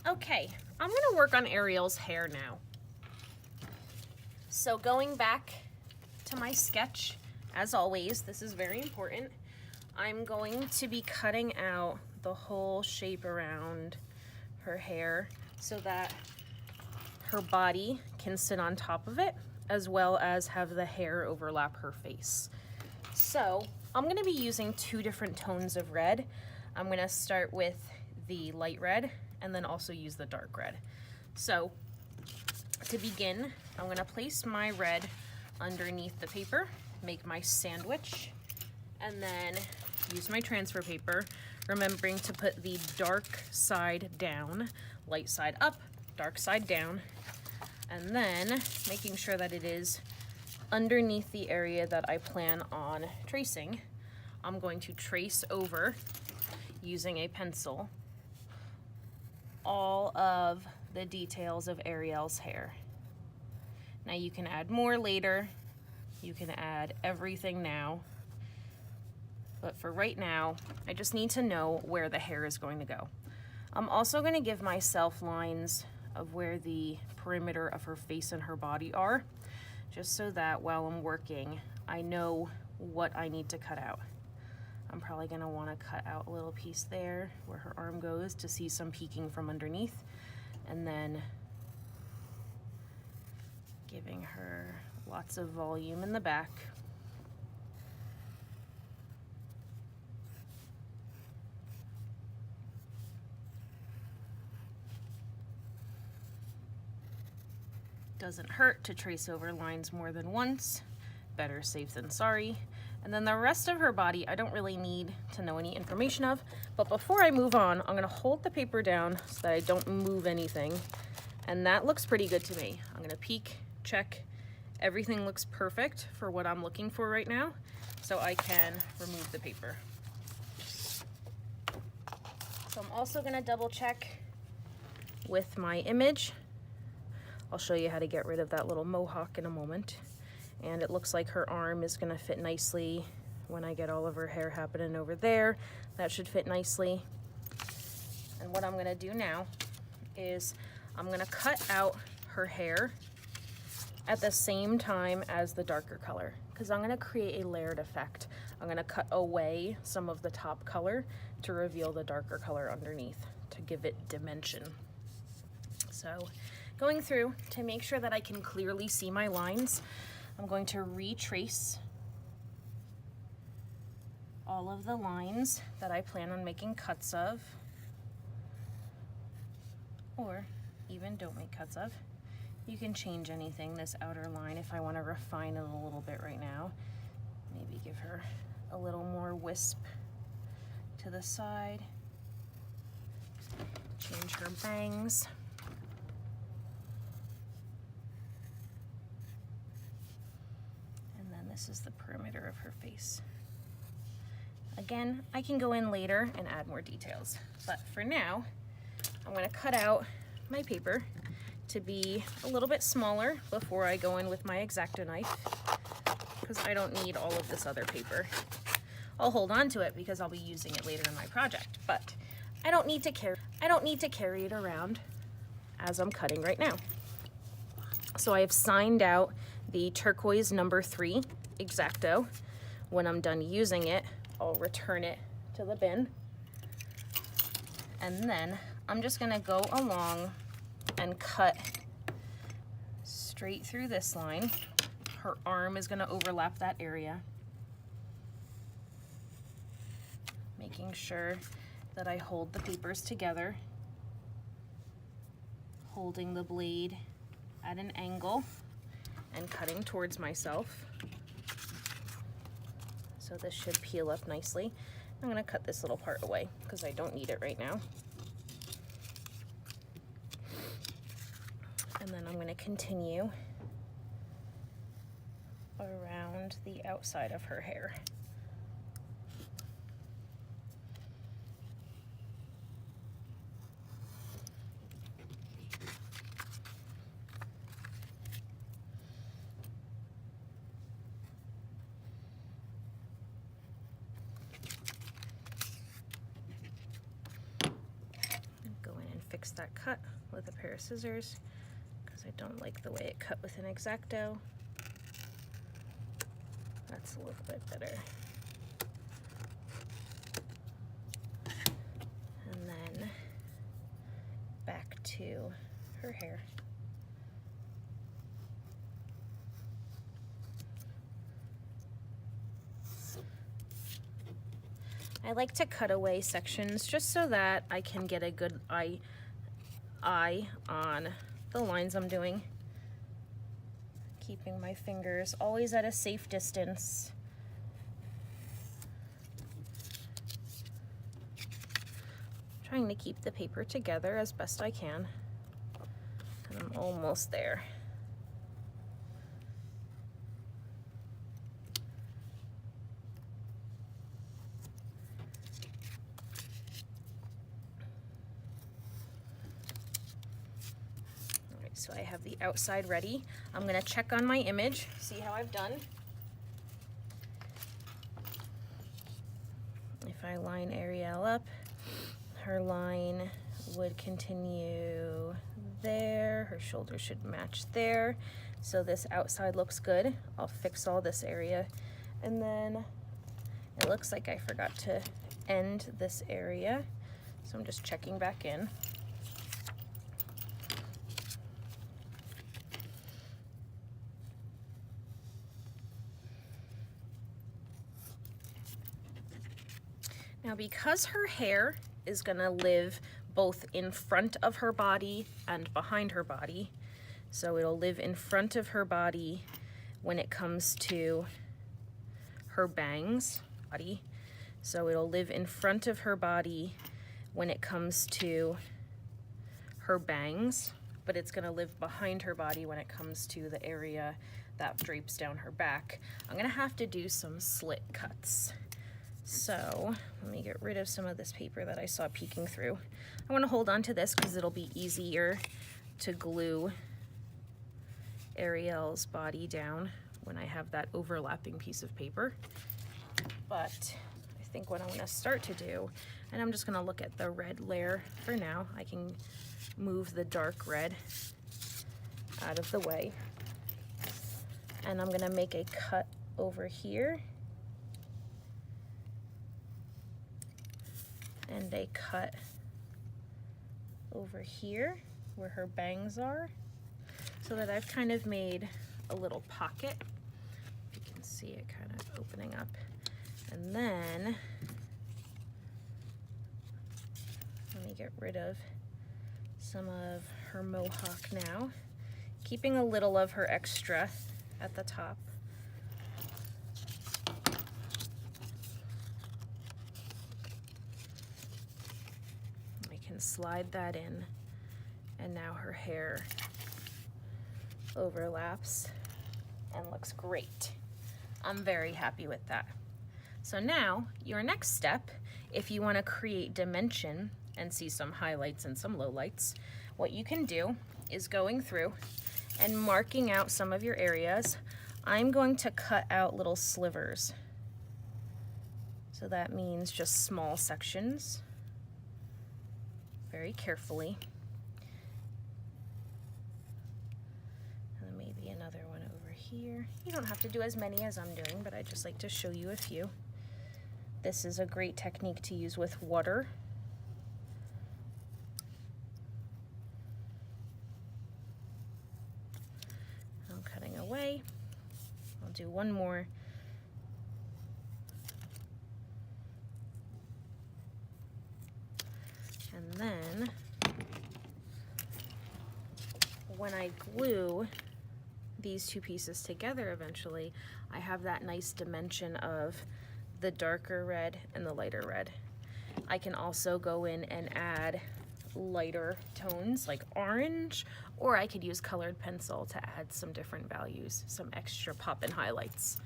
Okay, I'm gonna work on Ariel's hair now. So going back to my sketch, as always, this is very important. I'm going to be cutting out the whole shape around her hair so that her body can sit on top of it, as well as have the hair overlap her face. So I'm gonna be using two different tones of red. I'm gonna start with the light red and then also use the dark red. So to begin, I'm gonna place my red underneath the paper, make my sandwich, and then use my transfer paper, remembering to put the dark side down, light side up, dark side down, and then making sure that it is underneath the area that I plan on tracing. I'm going to trace over, using a pencil, all of the details of Ariel's hair. Now you can add more later, you can add everything now, but for right now, I just need to know where the hair is going to go. I'm also going to give myself lines of where the perimeter of her face and her body are, just so that while I'm working, I know what I need to cut out. I'm probably going to want to cut out a little piece there where her arm goes to see some peeking from underneath, and then giving her lots of volume in the back. Doesn't hurt to trace over lines more than once. Better safe than sorry. And then the rest of her body, I don't really need to know any information of, but before I move on, I'm gonna hold the paper down so that I don't move anything. And that looks pretty good to me. I'm gonna peek, check. Everything looks perfect for what I'm looking for right now, so I can remove the paper. So I'm also gonna double check with my image. I'll show you how to get rid of that little mohawk in a moment. And it looks like her arm is gonna fit nicely when I get all of her hair happening over there. That should fit nicely. And what I'm gonna do now is I'm gonna cut out her hair at the same time as the darker color, because I'm gonna create a layered effect. I'm gonna cut away some of the top color to reveal the darker color underneath to give it dimension. So going through to make sure that I can clearly see my lines, I'm going to retrace all of the lines that I plan on making cuts of, or even don't make cuts of. You can change anything, this outer line, if I want to refine it a little bit right now. Maybe give her a little more wisp to the side. Change her bangs. This is the perimeter of her face. Again, I can go in later and add more details, but for now, I'm gonna cut out my paper to be a little bit smaller before I go in with my X-Acto knife, because I don't need all of this other paper. I'll hold on to it because I'll be using it later in my project, but I don't need to carry it around as I'm cutting right now. So I have signed out the turquoise number 3 X-Acto. When I'm done using it, I'll return it to the bin. And then I'm just gonna go along and cut straight through this line. Her arm is gonna overlap that area. Making sure that I hold the papers together, holding the blade at an angle and cutting towards myself. So this should peel up nicely. I'm gonna cut this little part away because I don't need it right now. And then I'm gonna continue around the outside of her hair. fix that cut with a pair of scissors because I don't like the way it cut with an X-Acto. That's a little bit better. And then back to her hair. I like to cut away sections just so that I can get a good eye on the lines I'm doing. Keeping my fingers always at a safe distance. Trying to keep the paper together as best I can. And I'm almost there. So I have the outside ready. I'm gonna check on my image, see how I've done. If I line Ariel up, her line would continue there. Her shoulder should match there. So this outside looks good. I'll fix all this area. And then it looks like I forgot to end this area. So I'm just checking back in. Now, because her hair is gonna live both in front of her body and behind her body, so it'll live in front of her body when it comes to her bangs, so it'll live in front of her body when it comes to her bangs, but it's gonna live behind her body when it comes to the area that drapes down her back. I'm gonna have to do some slit cuts. So let me get rid of some of this paper that I saw peeking through. I want to hold on to this because it'll be easier to glue Ariel's body down when I have that overlapping piece of paper. But I think what I'm going to start to do, and I'm just going to look at the red layer for now. I can move the dark red out of the way. And I'm going to make a cut over here. And a cut over here where her bangs are, so that I've kind of made a little pocket. You can see it kind of opening up. And then let me get rid of some of her mohawk now, keeping a little of her extra at the top. Slide that in, and now her hair overlaps and looks great. I'm very happy with that. So now your next step, if you want to create dimension and see some highlights and some lowlights, what you can do is going through and marking out some of your areas. I'm going to cut out little slivers. So that means just small sections. Very carefully. And then maybe another one over here. You don't have to do as many as I'm doing, but I just like to show you a few. This is a great technique to use with water. I'm cutting away. I'll do one more. And then when I glue these two pieces together eventually, I have that nice dimension of the darker red and the lighter red. I can also go in and add lighter tones like orange, or I could use colored pencil to add some different values, some extra pop and highlights.